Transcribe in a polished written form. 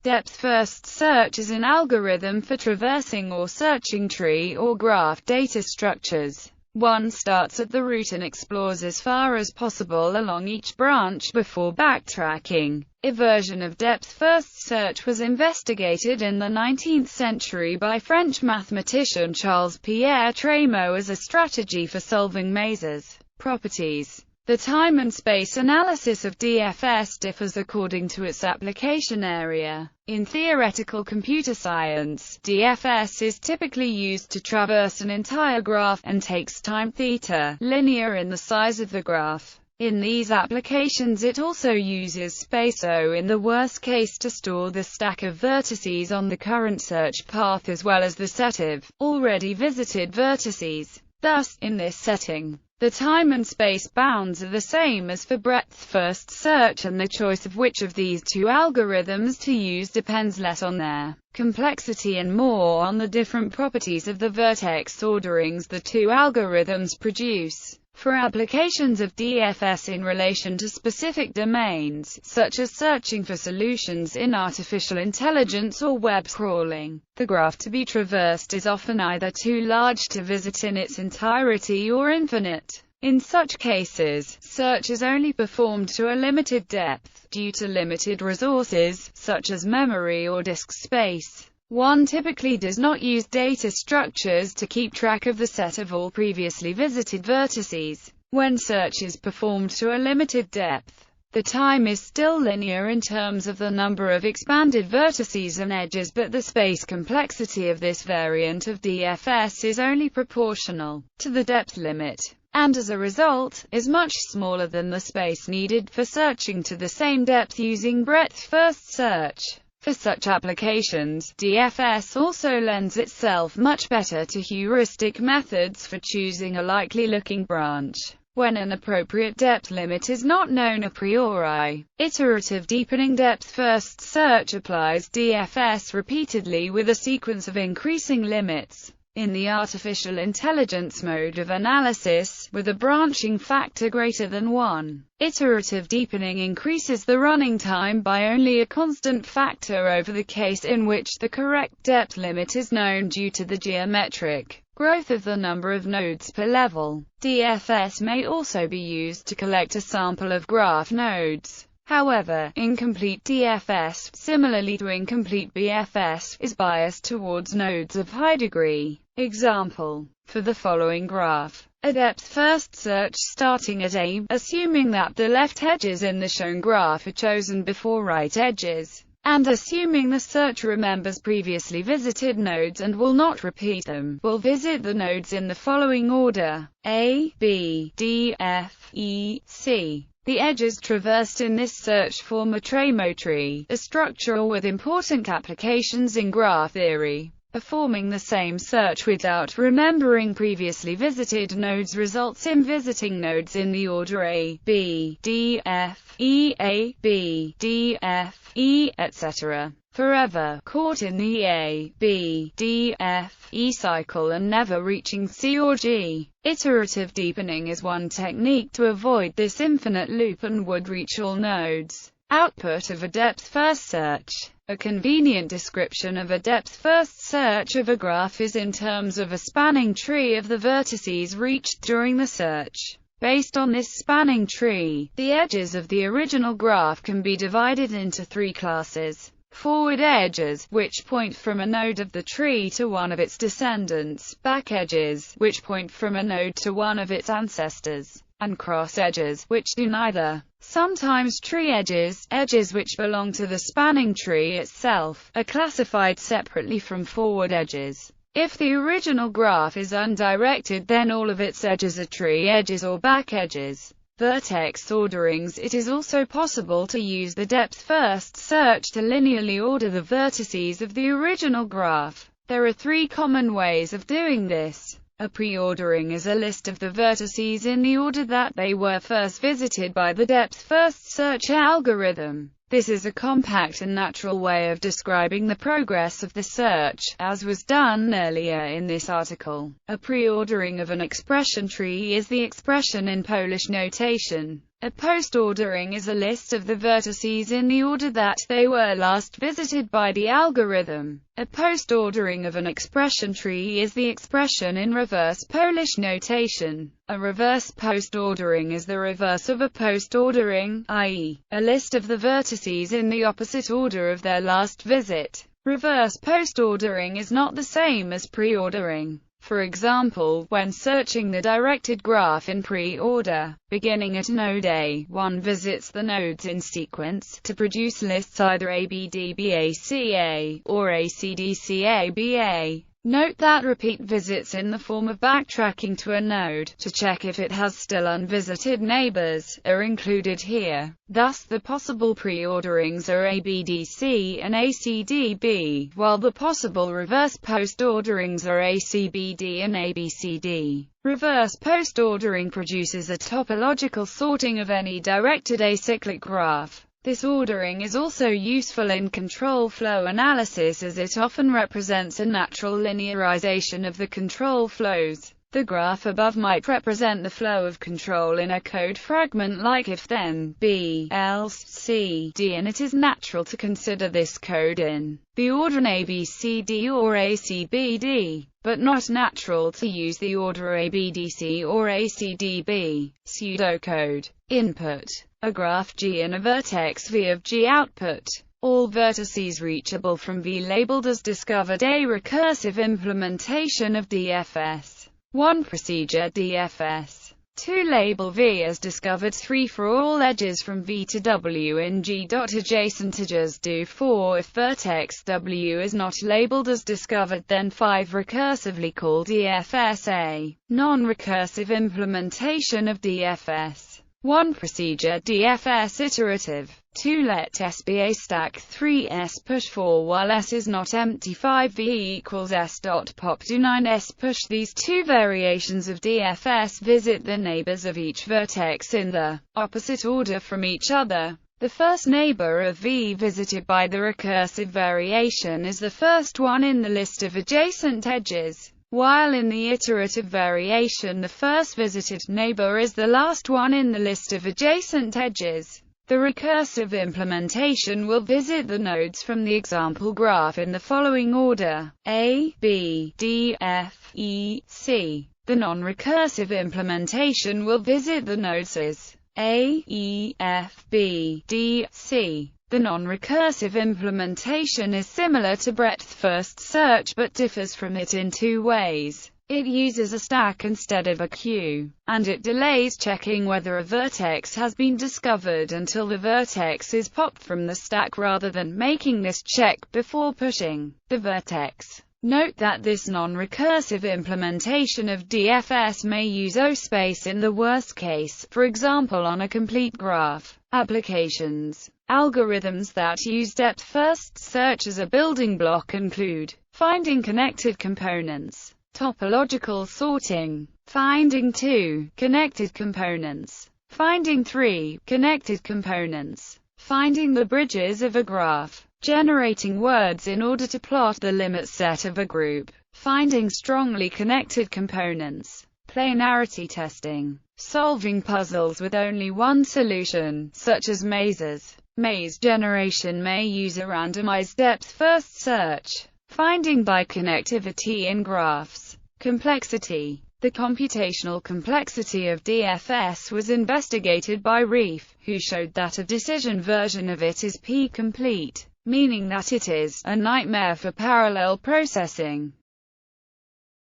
Depth-first search is an algorithm for traversing or searching tree or graph data structures. One starts at the root and explores as far as possible along each branch before backtracking. A version of depth-first search was investigated in the 19th century by French mathematician Charles-Pierre Trémaux as a strategy for solving mazes. Properties. The time and space analysis of DFS differs according to its application area. In theoretical computer science, DFS is typically used to traverse an entire graph, and takes time theta, linear in the size of the graph. In these applications it also uses space O in the worst case to store the stack of vertices on the current search path as well as the set of already visited vertices. Thus, in this setting, the time and space bounds are the same as for breadth-first search, and the choice of which of these two algorithms to use depends less on their complexity and more on the different properties of the vertex orderings the two algorithms produce. For applications of DFS in relation to specific domains, such as searching for solutions in artificial intelligence or web crawling, the graph to be traversed is often either too large to visit in its entirety or infinite. In such cases, search is only performed to a limited depth, due to limited resources, such as memory or disk space. One typically does not use data structures to keep track of the set of all previously visited vertices. When search is performed to a limited depth, the time is still linear in terms of the number of expanded vertices and edges, but the space complexity of this variant of DFS is only proportional to the depth limit, and as a result, is much smaller than the space needed for searching to the same depth using breadth-first search. For such applications, DFS also lends itself much better to heuristic methods for choosing a likely-looking branch, when an appropriate depth limit is not known a priori. Iterative deepening depth-first search applies DFS repeatedly with a sequence of increasing limits. In the artificial intelligence mode of analysis, with a branching factor greater than 1, iterative deepening increases the running time by only a constant factor over the case in which the correct depth limit is known due to the geometric growth of the number of nodes per level. DFS may also be used to collect a sample of graph nodes. However, incomplete DFS, similarly to incomplete BFS, is biased towards nodes of high degree. Example: for the following graph, a depth-first search starting at A, assuming that the left edges in the shown graph are chosen before right edges, and assuming the search remembers previously visited nodes and will not repeat them, will visit the nodes in the following order: A, B, D, F, E, C. The edges traversed in this search form a Trémaux tree, a structure with important applications in graph theory. Performing the same search without remembering previously visited nodes results in visiting nodes in the order A, B, D, F, E, A, B, D, F, E, etc. forever, caught in the A, B, D, F, E cycle and never reaching C or G. Iterative deepening is one technique to avoid this infinite loop and would reach all nodes. Output of a depth-first search. A convenient description of a depth-first search of a graph is in terms of a spanning tree of the vertices reached during the search. Based on this spanning tree, the edges of the original graph can be divided into three classes. Forward edges, which point from a node of the tree to one of its descendants, back edges, which point from a node to one of its ancestors, and cross edges, which do neither. Sometimes tree edges, edges which belong to the spanning tree itself, are classified separately from forward edges. If the original graph is undirected, then all of its edges are tree edges or back edges. Vertex orderings. It is also possible to use the depth-first search to linearly order the vertices of the original graph. There are three common ways of doing this. A pre-ordering is a list of the vertices in the order that they were first visited by the depth-first search algorithm. This is a compact and natural way of describing the progress of the search, as was done earlier in this article. A pre-ordering of an expression tree is the expression in Polish notation. A post-ordering is a list of the vertices in the order that they were last visited by the algorithm. A post-ordering of an expression tree is the expression in reverse Polish notation. A reverse post-ordering is the reverse of a post-ordering, i.e., a list of the vertices in the opposite order of their last visit. Reverse post-ordering is not the same as pre-ordering. For example, when searching the directed graph in pre-order, beginning at node A, one visits the nodes in sequence to produce lists either ABDBACA or ACDCABA. Note that repeat visits in the form of backtracking to a node, to check if it has still unvisited neighbors, are included here. Thus the possible pre-orderings are ABDC and ACDB, while the possible reverse post-orderings are ACBD and ABCD. Reverse post-ordering produces a topological sorting of any directed acyclic graph. This ordering is also useful in control flow analysis as it often represents a natural linearization of the control flows. The graph above might represent the flow of control in a code fragment like if then, B, else, C, D, and it is natural to consider this code in the order ABCD or ACBD, but not natural to use the order ABDC or ACDB. Pseudocode. Input: a graph G and a vertex V of G. Output: all vertices reachable from V labeled as discovered. A recursive implementation of DFS. 1 procedure DFS. 2 label V as discovered. 3 for all edges from V to W in G. Adjacent edges do 4 if vertex W is not labeled as discovered. Then 5 recursively call DFS. A non-recursive implementation of DFS. 1 procedure DFS iterative. 2 let S be a stack. 3 S push 4 while S is not empty. 5 V equals S dot pop. Do 9 S push. These two variations of DFS visit the neighbors of each vertex in the opposite order from each other. The first neighbor of V visited by the recursive variation is the first one in the list of adjacent edges, while in the iterative variation the first visited neighbor is the last one in the list of adjacent edges. The recursive implementation will visit the nodes from the example graph in the following order: A, B, D, F, E, C. The non-recursive implementation will visit the nodes as A, E, F, B, D, C. The non-recursive implementation is similar to breadth-first search but differs from it in 2 ways. It uses a stack instead of a queue, and it delays checking whether a vertex has been discovered until the vertex is popped from the stack rather than making this check before pushing the vertex. Note that this non-recursive implementation of DFS may use O-space in the worst case, for example on a complete graph. Applications. Algorithms that use depth-first search as a building block include finding connected components, topological sorting, finding 2 connected components, finding 3 connected components, finding the bridges of a graph, generating words in order to plot the limit set of a group, finding strongly connected components, planarity testing, solving puzzles with only one solution, such as mazes. Maze generation may use a randomized depth-first search, finding by connectivity in graphs. Complexity. The computational complexity of DFS was investigated by Reif, who showed that a decision version of it is p-complete, meaning that it is a nightmare for parallel processing.